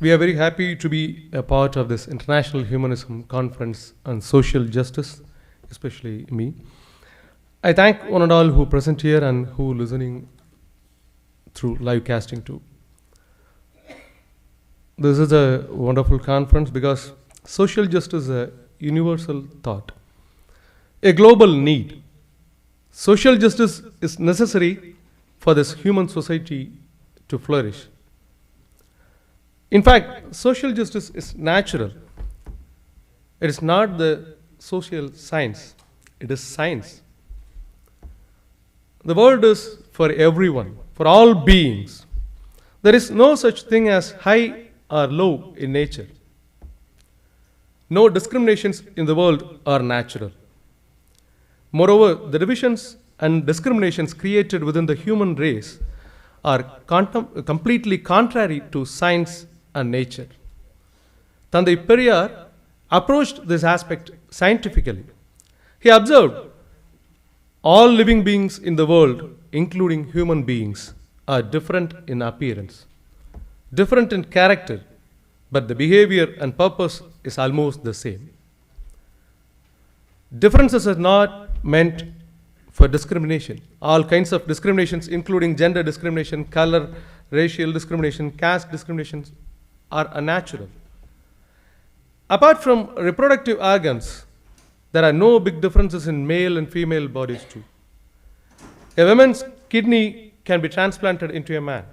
We are very happy to be a part of this International Humanism Conference on Social Justice, especially me. I thank one and all who present here and who listening through live casting too. This is a wonderful conference because social justice is a universal thought, a global need. Social justice is necessary for this human society to flourish. In fact, social justice is natural. It is not the social science, it is science. The world is for everyone, for all beings. There is no such thing as high or low in nature. No discriminations in the world are natural. Moreover, the divisions and discriminations created within the human race are completely contrary to science and nature. Thandai Periyar approached this aspect scientifically. He observed all living beings in the world, including human beings, are different in appearance, different in character, but the behavior and purpose is almost the same. Differences are not meant for discrimination. All kinds of discriminations, including gender discrimination, color, racial discrimination, caste discriminations, are unnatural. Apart from reproductive organs, there are no big differences in male and female bodies too. A woman's kidney can be transplanted into a man.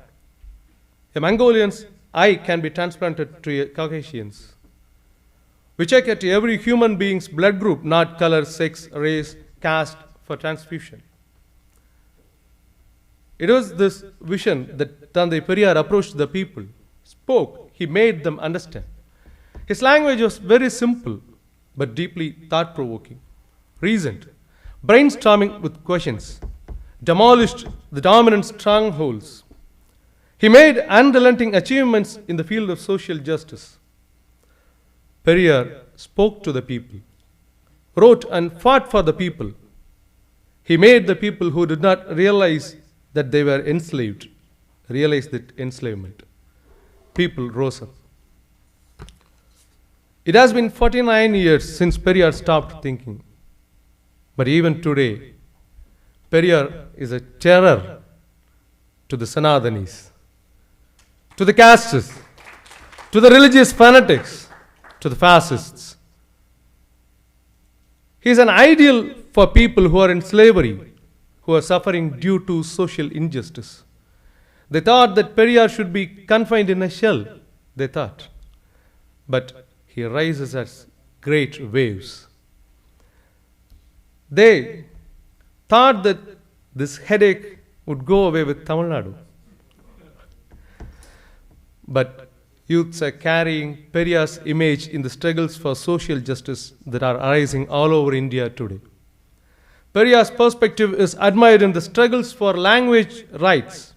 A Mongolian's eye can be transplanted to a Caucasian's. We check at every human being's blood group, not color, sex, race, caste, for transfusion. It was this vision that Thandai Periyar approached the people, spoke, he made them understand. His language was very simple, but deeply thought-provoking, reasoned, brainstorming with questions, demolished the dominant strongholds. He made unrelenting achievements in the field of social justice. Periyar spoke to the people, wrote and fought for the people. He made the people who did not realize that they were enslaved realize that enslavement. People rose up. It has been 49 years since Periyar stopped thinking. But even today, Periyar is a terror to the Sanathanis, to the castes, to the religious fanatics, to the fascists. He is an ideal for people who are in slavery, who are suffering due to social injustice. They thought that Periyar should be confined in a shell, they thought. But he rises as great waves. They thought that this headache would go away with Tamil Nadu. But youths are carrying Periyar's image in the struggles for social justice that are arising all over India today. Periyar's perspective is admired in the struggles for language rights.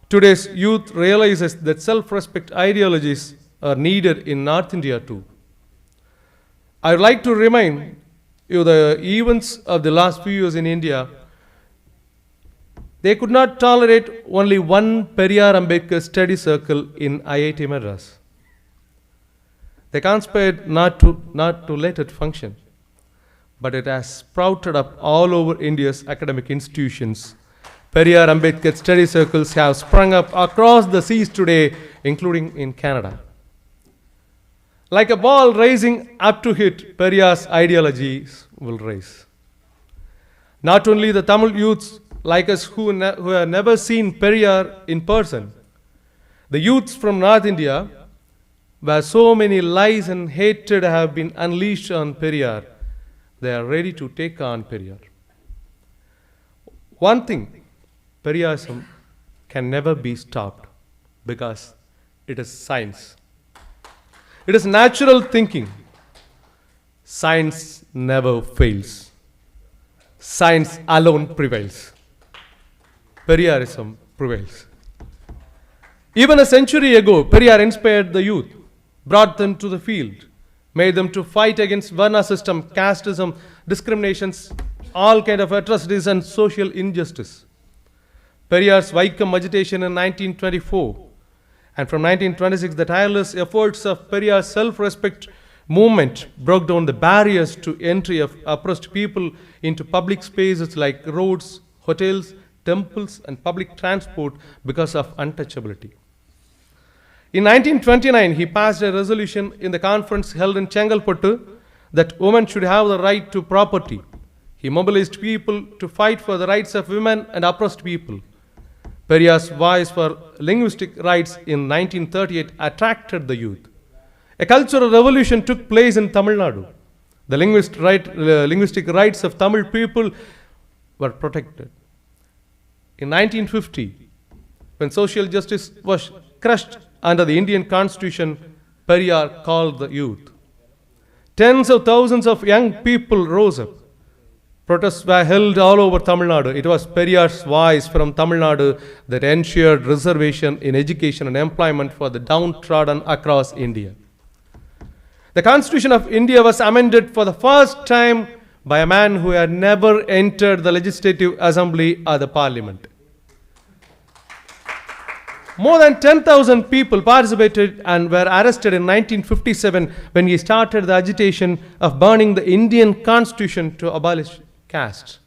Today's youth realizes that self-respect ideologies are needed in North India too. I would like to remind you the events of the last few years in India. They could not tolerate only one Periyar Ambedkar study circle in IIT Madras. They conspired not to let it function. But it has sprouted up all over India's academic institutions. Periyar Ambedkar study circles have sprung up across the seas today, including in Canada. Like a ball rising up to hit, Periyar's ideologies will rise. Not only the Tamil youths like us who have never seen Periyar in person, the youths from North India, where so many lies and hatred have been unleashed on Periyar, they are ready to take on Periyar. One thing, Periyarism can never be stopped because it is science. It is natural thinking. Science never fails. Science alone prevails. Periyarism prevails. Even a century ago, Periyar inspired the youth, brought them to the field, made them to fight against Varna system, casteism, discriminations, all kind of atrocities and social injustice. Periyar's Vaikam agitation in 1924 And from 1926, the tireless efforts of Periyar's self-respect movement broke down the barriers to entry of oppressed people into public spaces like roads, hotels, temples, and public transport because of untouchability. In 1929, he passed a resolution in the conference held in Chengalpattu that women should have the right to property. He mobilized people to fight for the rights of women and oppressed people. Periyar's voice for linguistic rights in 1938 attracted the youth. A cultural revolution took place in Tamil Nadu. The linguistic rights of Tamil people were protected. In 1950, when social justice was crushed under the Indian Constitution, Periyar called the youth. Tens of thousands of young people rose up. Protests were held all over Tamil Nadu. It was Periyar's voice from Tamil Nadu that ensured reservation in education and employment for the downtrodden across India. The Constitution of India was amended for the first time by a man who had never entered the Legislative Assembly or the Parliament. More than 10,000 people participated and were arrested in 1957 when he started the agitation of burning the Indian Constitution to abolish caste.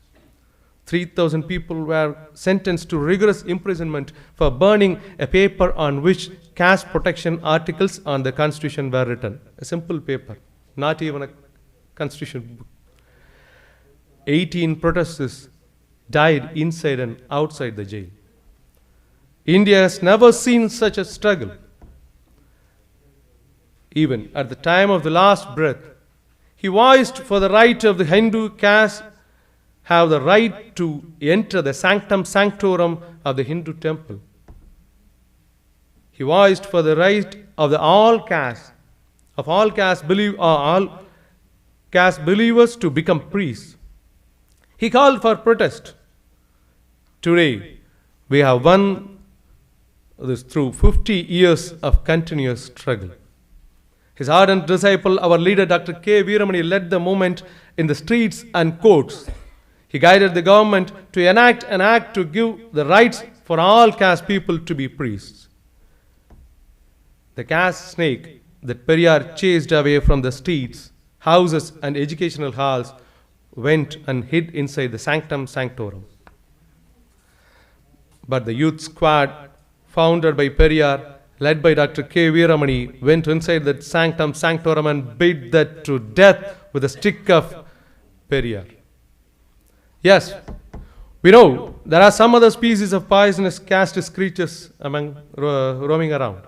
3,000 people were sentenced to rigorous imprisonment for burning a paper on which caste protection articles on the Constitution were written. A simple paper, not even a Constitution book. 18 protesters died inside and outside the jail. India has never seen such a struggle. Even at the time of the last breath, he voiced for the right of the Hindu caste have the right to enter the sanctum sanctorum of the Hindu temple. He voiced for the right of all caste believers to become priests. He called for protest. Today, we have won this through 50 years of continuous struggle. His ardent disciple, our leader Dr. K. Veeramani, led the movement in the streets and courts. He guided the government to enact an act to give the rights for all caste people to be priests. The caste snake that Periyar chased away from the streets, houses, and educational halls went and hid inside the sanctum sanctorum. But the youth squad founded by Periyar, led by Dr. K. Veeramani, went inside that sanctum sanctorum and beat that to death with a stick of Periyar. Yes, we know there are some other species of poisonous casteist creatures roaming around.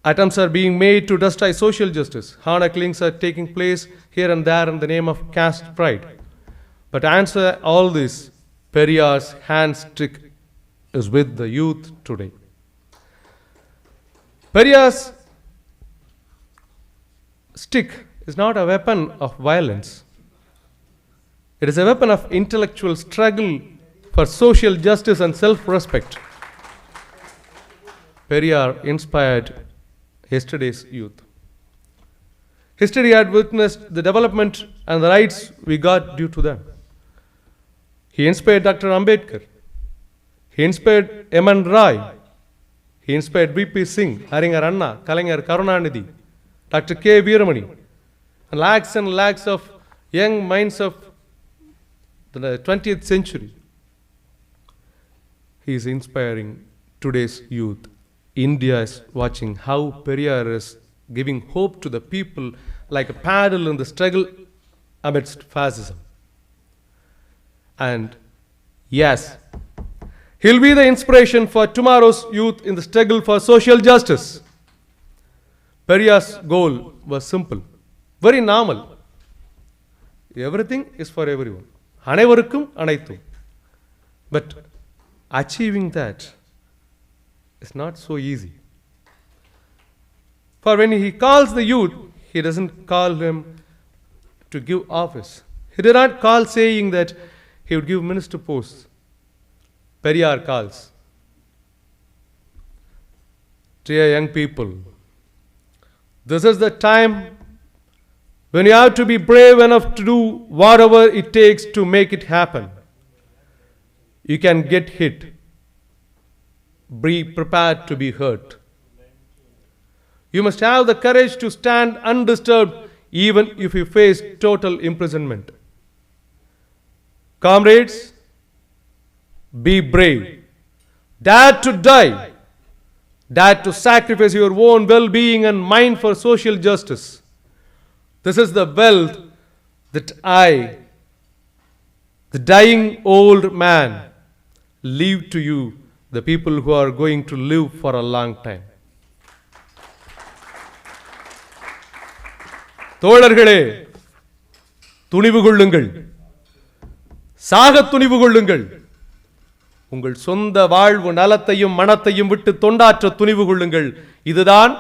Attempts are being made to destroy social justice. Honor killings are taking place here and there in the name of caste pride. But to answer all this, Periyar's handstick is with the youth today. Periyar's stick is not a weapon of violence. It is a weapon of intellectual struggle for social justice and self-respect. Periyar inspired yesterday's youth. History had witnessed the development and the rights we got due to them. He inspired Dr. Ambedkar. He inspired M.N. Roy. He inspired V.P. Singh, Haringar Anna, Kalaignar Karunanidhi, Dr. K. Veeramani, and lakhs of young minds of the 20th century. He is inspiring today's youth. India is watching how Periyar is giving hope to the people like a paddle in the struggle amidst fascism. And yes, he'll be the inspiration for tomorrow's youth in the struggle for social justice. Periyar's goal was simple, very normal. Everything is for everyone. Anevarukkum anaithum. But achieving that is not so easy. For when he calls the youth, he doesn't call him to give office. He did not call saying that he would give minister posts. Periyar calls. Dear young people, this is the time when you have to be brave enough to do whatever it takes to make it happen. You can get hit. be prepared to be hurt. You must have the courage to stand undisturbed even if you face total imprisonment. Comrades, be brave. Dare to die. Dare to sacrifice your own well-being and mind for social justice. This is the wealth that I, the dying old man, leave to you, the people who are going to live for a long time. தோழர்களே, துணிவு கொள்ளுங்கள், சாக துணிவு கொள்ளுங்கள். உங்கள் சொந்த வாழ்வு நலத்தையும் மனத்தையும் விட்டு தொண்டாற்ற துணிவு கொள்ளுங்கள். இதுதான்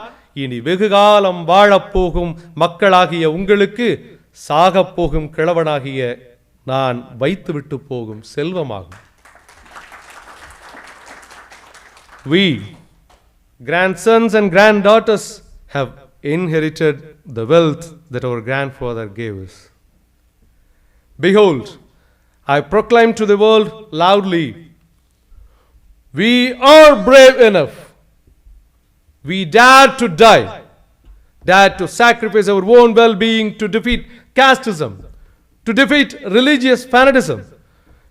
இனி வெகுகாலம் வாழப்போகும் மக்களாகிய உங்களுக்கு சாகப் போகும் கிழவனாகிய நான் வைத்துவிட்டு போகும் செல்வமாகும். We, grandsons and granddaughters, have inherited the wealth that our grandfather gave us. Behold, I proclaim to the world loudly, we are brave enough. We dare to die, dare to sacrifice our own well-being to defeat casteism, to defeat religious fanaticism,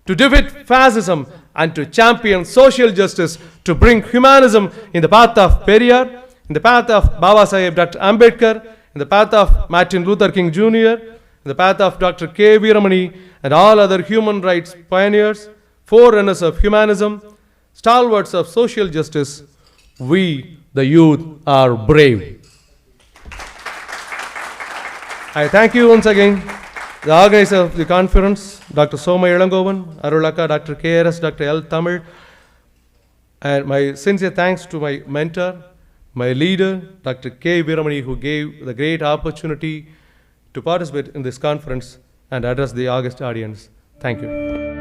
to defeat fascism, and to champion social justice, to bring humanism in the path of Periyar, in the path of Baba Sahib Dr. Ambedkar, in the path of Martin Luther King Jr., in the path of Dr. K. Veeramani, and all other human rights pioneers, forerunners of humanism, stalwarts of social justice. We, the youth, are brave. I thank you once again, the organizer of the conference, Dr. Soma Ilangovan, Arulaka, Dr. KRS, Dr. L. Tamil, and my sincere thanks to my mentor, my leader, Dr. K. Veeramani, who gave the great opportunity to participate in this conference and address the august audience. Thank you.